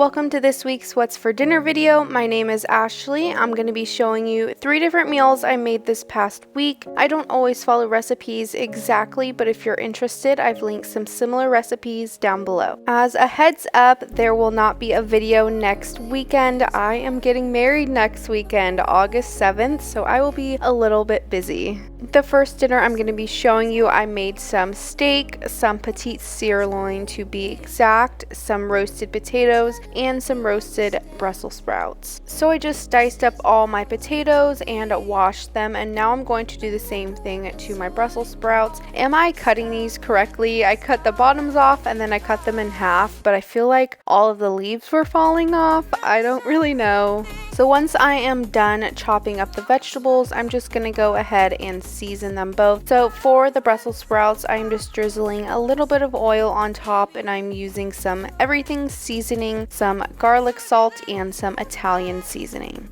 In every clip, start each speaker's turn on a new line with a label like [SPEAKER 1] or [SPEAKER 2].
[SPEAKER 1] welcome to this week's What's for Dinner video. My name is Ashley. I'm going to be showing you 3 different meals I made this past week. I don't always follow recipes exactly, but if you're interested, I've linked some similar recipes down below. As a heads up, there will not be a video next weekend. I am getting married next weekend, August 7th, so I will be a little bit busy. The first dinner I'm going to be showing you, I made some steak, some Petite sirloin to be exact, some roasted potatoes, and some roasted Brussels sprouts. So I just diced up all my potatoes and washed them, and now I'm going to do the same thing to my Brussels sprouts. Am I cutting these correctly? I cut the bottoms off and then I cut them in half, but I feel like all of the leaves were falling off. I don't really know. So once I am done chopping up the vegetables, I'm just going to go ahead and season them both. So for the Brussels sprouts, I'm just drizzling a little bit of oil on top, and I'm using some everything seasoning, some garlic salt, and some Italian seasoning.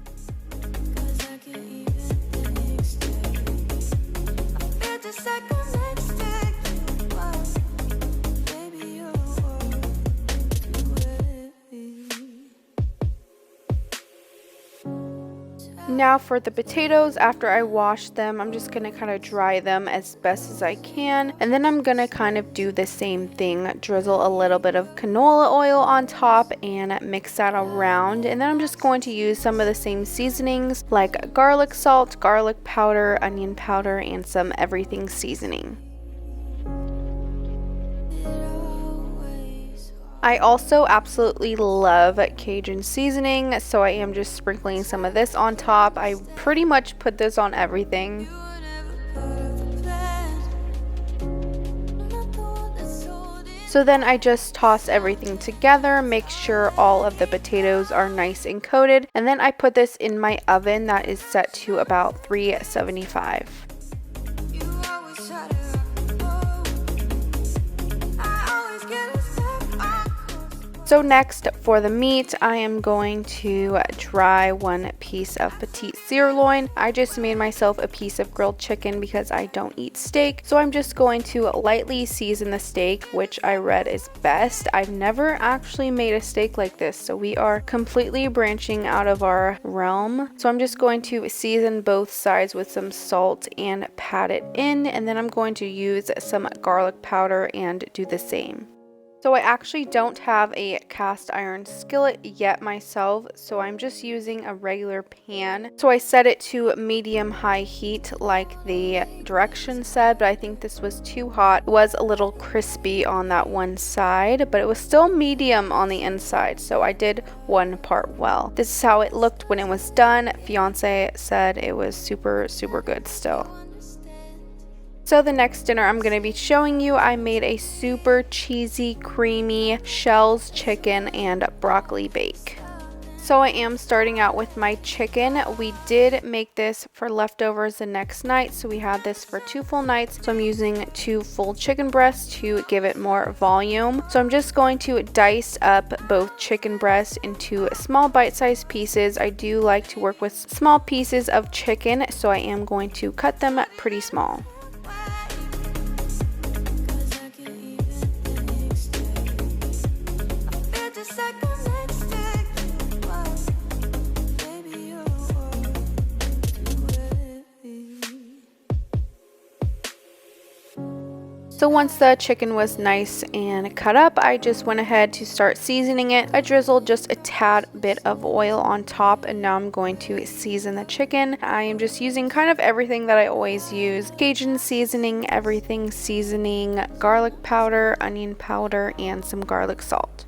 [SPEAKER 1] Now for the potatoes, after I wash them, I'm just going to kind of dry them as best as I can. And then I'm going to kind of do the same thing, drizzle a little bit of canola oil on top and mix that around. And then I'm just going to use some of the same seasonings like garlic salt, garlic powder, onion powder, and some everything seasoning. I also absolutely love Cajun seasoning, so I am just sprinkling some of this on top. I pretty much put this on everything. So then I just toss everything together, make sure all of the potatoes are nice and coated, and then I put this in my oven that is set to about 375. So next for the meat, I am going to dry 1 piece of Petite sirloin. I just made myself a piece of grilled chicken because I don't eat steak. So I'm just going to lightly season the steak, which I read is best. I've never actually made a steak like this, so we are completely branching out of our realm. So I'm just going to season both sides with some salt and pat it in, and then I'm going to use some garlic powder and do the same. So I actually don't have a cast iron skillet yet myself, so I'm just using a regular pan. So I set it to medium-high heat like the directions said, but I think this was too hot. It was a little crispy on that one side, but it was still medium on the inside, so I did one part well. This is how it looked when it was done. Fiance said it was super good still. So the next dinner I'm going to be showing you, I made a super cheesy, creamy shells chicken and broccoli bake. So I am starting out with my chicken. We did make this for leftovers the next night, so we had this for 2 full nights. So I'm using 2 full chicken breasts to give it more volume. So I'm just going to dice up both chicken breasts into small bite-sized pieces. I do like to work with small pieces of chicken, so I am going to cut them pretty small. So once the chicken was nice and cut up, I just went ahead to start seasoning it. I drizzled just a tad bit of oil on top, and now I'm going to season the chicken. I am just using kind of everything that I always use. Cajun seasoning, everything seasoning, garlic powder, onion powder, and some garlic salt.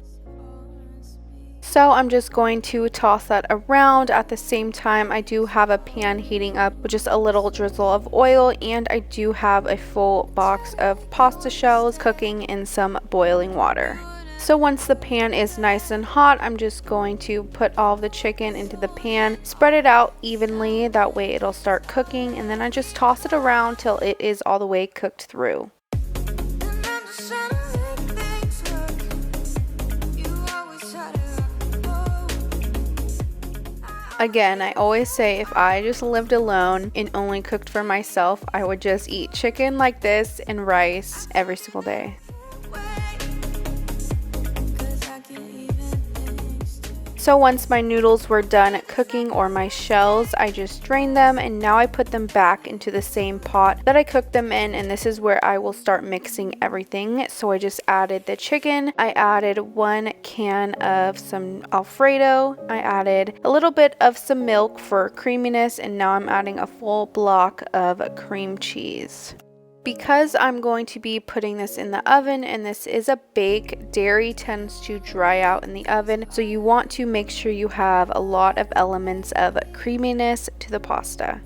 [SPEAKER 1] So I'm just going to toss that around. At the same time, I do have a pan heating up with just a little drizzle of oil, and I do have a full box of pasta shells cooking in some boiling water. So once the pan is nice and hot, I'm just going to put all of the chicken into the pan, spread it out evenly, that way it'll start cooking, and then I just toss it around till it is all the way cooked through. Again, I always say if I just lived alone and only cooked for myself, I would just eat chicken like this and rice every single day. So once my noodles were done cooking, or my shells, I just drained them, and now I put them back into the same pot that I cooked them in, and this is where I will start mixing everything. So I just added the chicken, I added 1 can of some Alfredo, I added a little bit of some milk for creaminess, and now I'm adding a full block of cream cheese. Because I'm going to be putting this in the oven, and this is a bake, dairy tends to dry out in the oven, so you want to make sure you have a lot of elements of creaminess to the pasta.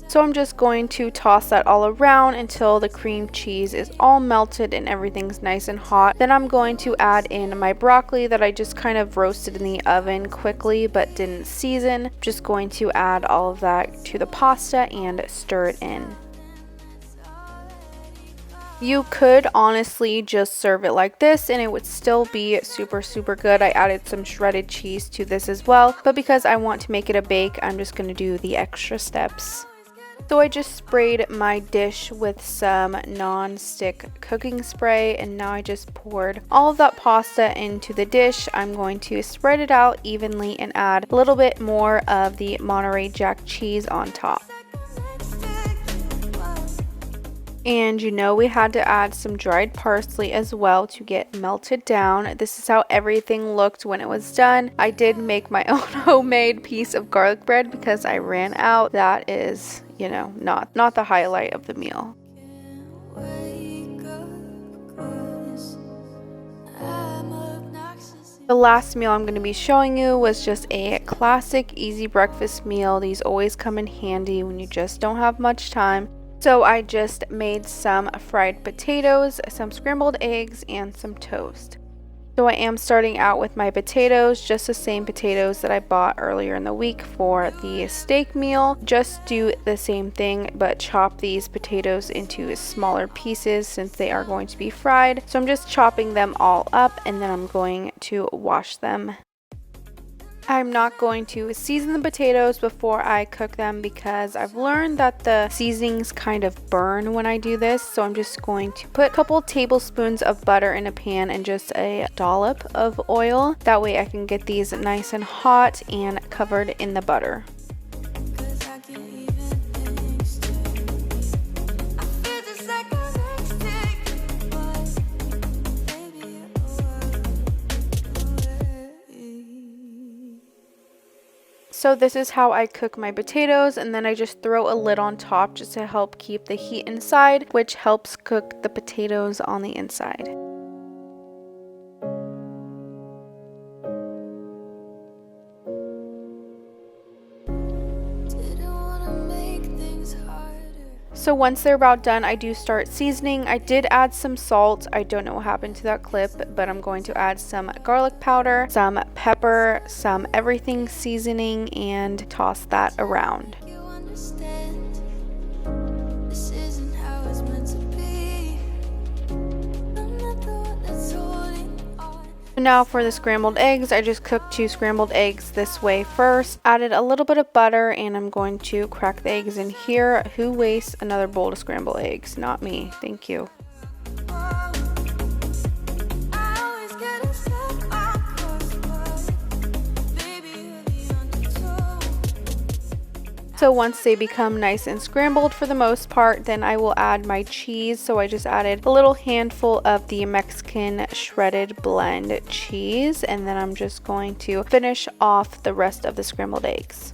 [SPEAKER 1] So I'm just going to toss that all around until the cream cheese is all melted and everything's nice and hot. Then I'm going to add in my broccoli that I just kind of roasted in the oven quickly but didn't season. Just going to add all of that to the pasta and stir it in. You could honestly just serve it like this and it would still be super good. I added some shredded cheese to this as well, but because I want to make it a bake, I'm just going to do the extra steps. So I just sprayed my dish with some non-stick cooking spray, and now I just poured all of that pasta into the dish. I'm going to spread it out evenly and add a little bit more of the Monterey Jack cheese on top. And you know, we had to add some dried parsley as well to get melted down. This is how everything looked when it was done. I did make my own homemade piece of garlic bread because I ran out. That is, you know, not the highlight of the meal. The last meal I'm going to be showing you was just a classic easy breakfast meal. These always come in handy when you just don't have much time. So I just made some fried potatoes, some scrambled eggs, and some toast. So I am starting out with my potatoes, just the same potatoes that I bought earlier in the week for the steak meal. Just do the same thing, but chop these potatoes into smaller pieces since they are going to be fried. So I'm just chopping them all up, and then I'm going to wash them. I'm not going to season the potatoes before I cook them because I've learned that the seasonings kind of burn when I do this. So I'm just going to put a couple tablespoons of butter in a pan and just a dollop of oil. That way I can get these nice and hot and covered in the butter. So this is how I cook my potatoes, and then I just throw a lid on top just to help keep the heat inside, which helps cook the potatoes on the inside. So once they're about done, I do start seasoning. I did add some salt. I don't know what happened to that clip, but I'm going to add some garlic powder, some pepper, some everything seasoning, and toss that around. Now for the scrambled eggs, I just cooked 2 scrambled eggs this way first. Added a little bit of butter, and I'm going to crack the eggs in here. Who wastes another bowl of scrambled eggs? Not me. Thank you. So once they become nice and scrambled for the most part, then I will add my cheese. So I just added a little handful of the Mexican shredded blend cheese, and then I'm just going to finish off the rest of the scrambled eggs.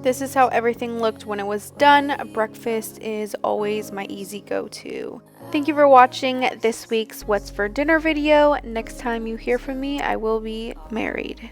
[SPEAKER 1] This is how everything looked when it was done. Breakfast is always my easy go-to. Thank you for watching this week's What's for Dinner video. Next time you hear from me, I will be married.